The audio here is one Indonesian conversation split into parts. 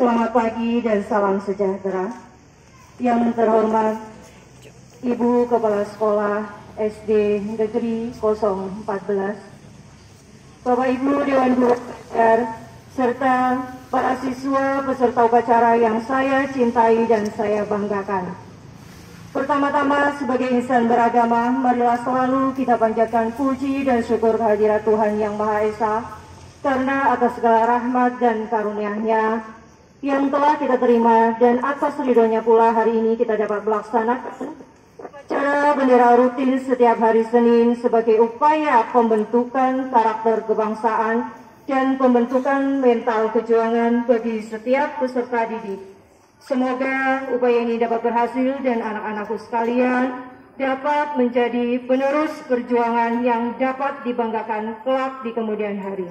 Selamat pagi dan salam sejahtera. Yang terhormat Ibu Kepala Sekolah SD Negeri 014, Bapak Ibu Dewan Guru Pelajar, serta para siswa peserta upacara yang saya cintai dan saya banggakan. Pertama-tama sebagai insan beragama, marilah selalu kita panjatkan puji dan syukur kehadirat Tuhan Yang Maha Esa, karena atas segala rahmat dan karunia-Nya yang telah kita terima dan atas ridhonya pula hari ini kita dapat melaksanakan upacara bendera rutin setiap hari Senin sebagai upaya pembentukan karakter kebangsaan dan pembentukan mental kejuangan bagi setiap peserta didik. Semoga upaya ini dapat berhasil dan anak-anakku sekalian dapat menjadi penerus perjuangan yang dapat dibanggakan kelak di kemudian hari.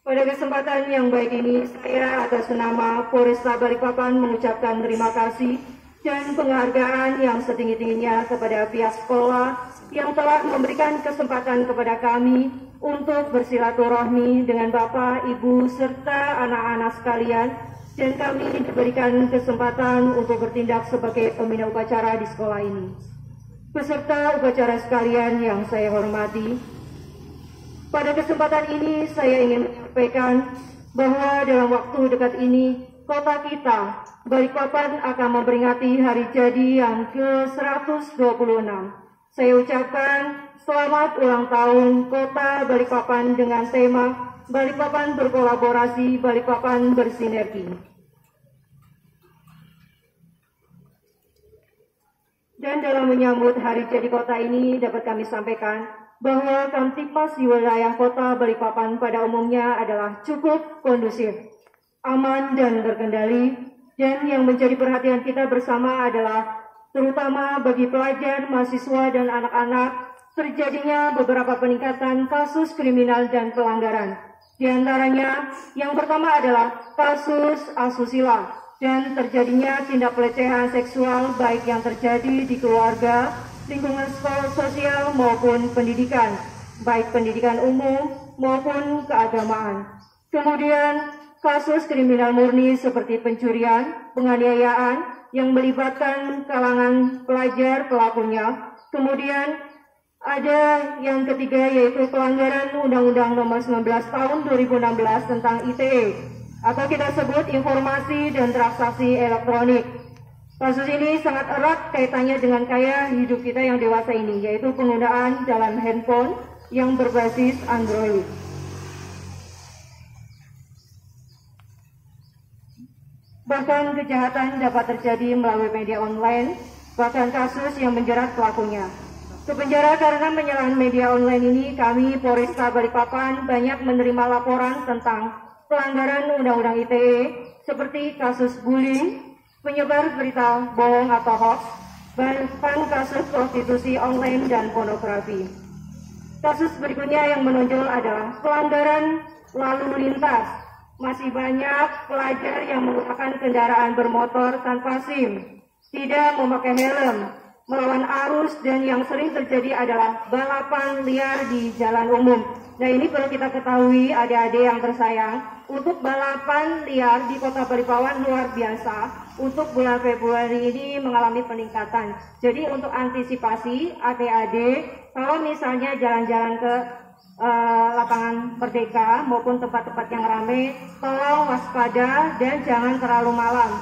Pada kesempatan yang baik ini, saya atas nama Polresta Balikpapan mengucapkan terima kasih dan penghargaan yang setinggi-tingginya kepada pihak sekolah yang telah memberikan kesempatan kepada kami untuk bersilaturahmi dengan Bapak, Ibu, serta anak-anak sekalian, dan kami diberikan kesempatan untuk bertindak sebagai pembina upacara di sekolah ini. Peserta upacara sekalian yang saya hormati, pada kesempatan ini saya ingin menyampaikan bahwa dalam waktu dekat ini kota kita, Balikpapan, akan memperingati hari jadi yang ke-126. Saya ucapkan selamat ulang tahun Kota Balikpapan dengan tema Balikpapan Berkolaborasi, Balikpapan Bersinergi. Dan dalam menyambut hari jadi kota ini dapat kami sampaikan bahwa Kamtipmas di wilayah kota Balikpapan pada umumnya adalah cukup kondusif, aman dan terkendali, dan yang menjadi perhatian kita bersama adalah terutama bagi pelajar, mahasiswa, dan anak-anak terjadinya beberapa peningkatan kasus kriminal dan pelanggaran. Di antaranya yang pertama adalah kasus asusila dan terjadinya tindak pelecehan seksual baik yang terjadi di keluarga, lingkungan sosial maupun pendidikan, baik pendidikan umum maupun keagamaan. Kemudian kasus kriminal murni seperti pencurian, penganiayaan yang melibatkan kalangan pelajar pelakunya. Kemudian ada yang ketiga yaitu pelanggaran Undang-Undang Nomor 19 Tahun 2016 tentang ITE atau kita sebut informasi dan transaksi elektronik. Kasus ini sangat erat kaitannya dengan gaya hidup kita yang dewasa ini, yaitu penggunaan dalam handphone yang berbasis Android. Bahkan kejahatan dapat terjadi melalui media online, bahkan kasus yang menjerat pelakunya. Kepenjara karena menyalahi media online ini, kami Polresta Balikpapan banyak menerima laporan tentang pelanggaran Undang-Undang ITE seperti kasus bullying, penyebar berita bohong atau hoax, bahkan kasus prostitusi online dan pornografi. Kasus berikutnya yang menonjol adalah pelanggaran lalu lintas. Masih banyak pelajar yang menggunakan kendaraan bermotor tanpa SIM, tidak memakai helm, melawan arus, dan yang sering terjadi adalah balapan liar di jalan umum. Nah, ini perlu kita ketahui adik-adik yang tersayang, untuk balapan liar di kota Balikpapan luar biasa. Untuk bulan Februari ini mengalami peningkatan. Jadi untuk antisipasi adik-adik, kalau misalnya jalan-jalan ke lapangan Merdeka maupun tempat-tempat yang ramai, tolong waspada dan jangan terlalu malam.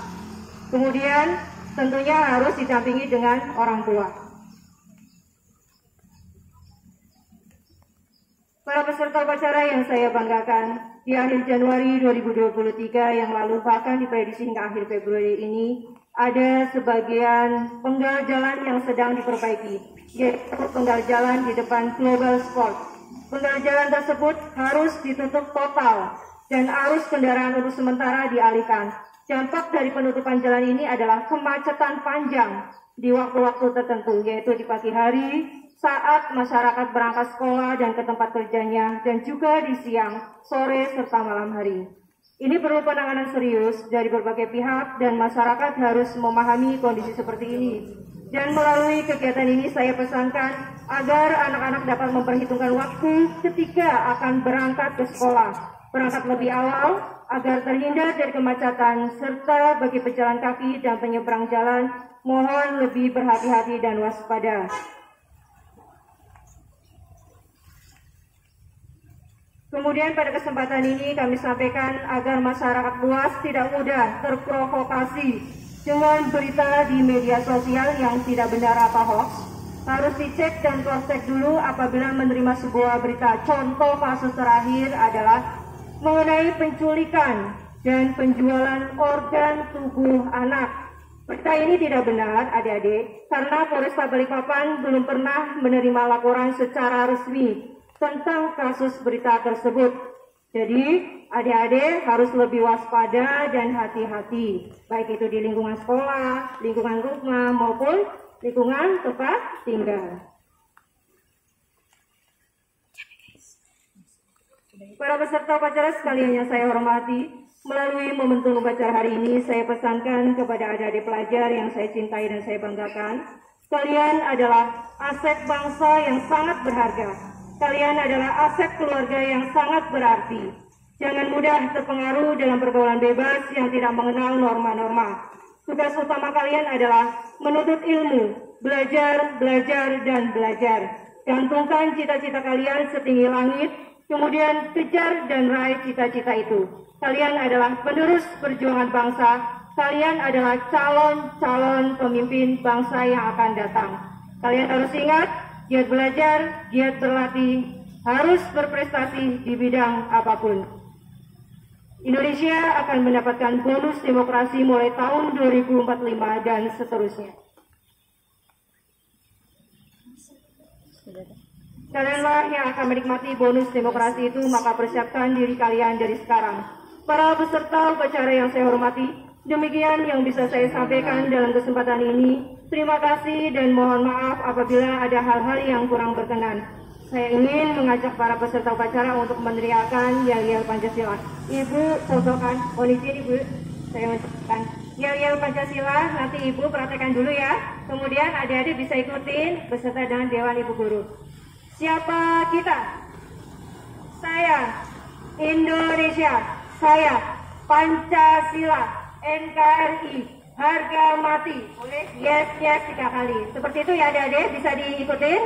Kemudian tentunya harus didampingi dengan orang tua. Para peserta upacara yang saya banggakan, di akhir Januari 2023 yang lalu, bahkan diprediksi hingga akhir Februari ini, ada sebagian penggal jalan yang sedang diperbaiki, yaitu penggal jalan di depan Global Sport. Penggal jalan tersebut harus ditutup total dan arus kendaraan untuk sementara dialihkan. Dampak dari penutupan jalan ini adalah kemacetan panjang di waktu-waktu tertentu, yaitu di pagi hari, saat masyarakat berangkat sekolah dan ke tempat kerjanya, dan juga di siang, sore, serta malam hari. Ini perlu penanganan serius dari berbagai pihak dan masyarakat harus memahami kondisi seperti ini. Dan melalui kegiatan ini saya pesankan agar anak-anak dapat memperhitungkan waktu ketika akan berangkat ke sekolah. Berangkat lebih awal agar terhindar dari kemacetan, serta bagi pejalan kaki dan penyeberang jalan, mohon lebih berhati-hati dan waspada. Kemudian pada kesempatan ini kami sampaikan agar masyarakat luas tidak mudah terprovokasi dengan berita di media sosial yang tidak benar apa hoax. Harus dicek dan cross-check dulu apabila menerima sebuah berita. Contoh kasus terakhir adalah mengenai penculikan dan penjualan organ tubuh anak. Berita ini tidak benar, adik-adik, karena Polresta Balikpapan belum pernah menerima laporan secara resmi tentang kasus berita tersebut. Jadi, adik-adik harus lebih waspada dan hati-hati, baik itu di lingkungan sekolah, lingkungan rumah, maupun lingkungan tempat tinggal. Para peserta upacara sekalian yang saya hormati, melalui momentum upacara hari ini, saya pesankan kepada adik-adik pelajar yang saya cintai dan saya banggakan, kalian adalah aset bangsa yang sangat berharga. Kalian adalah aset keluarga yang sangat berarti. Jangan mudah terpengaruh dalam pergaulan bebas yang tidak mengenal norma-norma. Tugas utama kalian adalah menuntut ilmu, belajar, dan belajar. Gantungkan cita-cita kalian setinggi langit, kemudian kejar dan raih cita-cita itu. Kalian adalah penerus perjuangan bangsa. Kalian adalah calon-calon pemimpin bangsa yang akan datang. Kalian harus ingat, giat belajar, giat berlatih, harus berprestasi di bidang apapun. Indonesia akan mendapatkan bonus demokrasi mulai tahun 2045 dan seterusnya. Kalianlah yang akan menikmati bonus demokrasi itu, maka persiapkan diri kalian dari sekarang. Para peserta upacara yang saya hormati, demikian yang bisa saya sampaikan dalam kesempatan ini. Terima kasih dan mohon maaf apabila ada hal-hal yang kurang berkenan. Saya ingin mengajak para peserta upacara untuk meneriakan yel-yel Pancasila. Ibu, sosokan, mohon izin Ibu, saya mengucapkan yel-yel Pancasila, nanti Ibu praktekkan dulu ya. Kemudian adik-adik bisa ikutin beserta dengan Dewan Ibu Guru. Siapa kita? Saya, Indonesia. Saya, Pancasila, NKRI, harga mati. Boleh? Yes, 3 kali. Seperti itu ya adik-adik, bisa diikutin.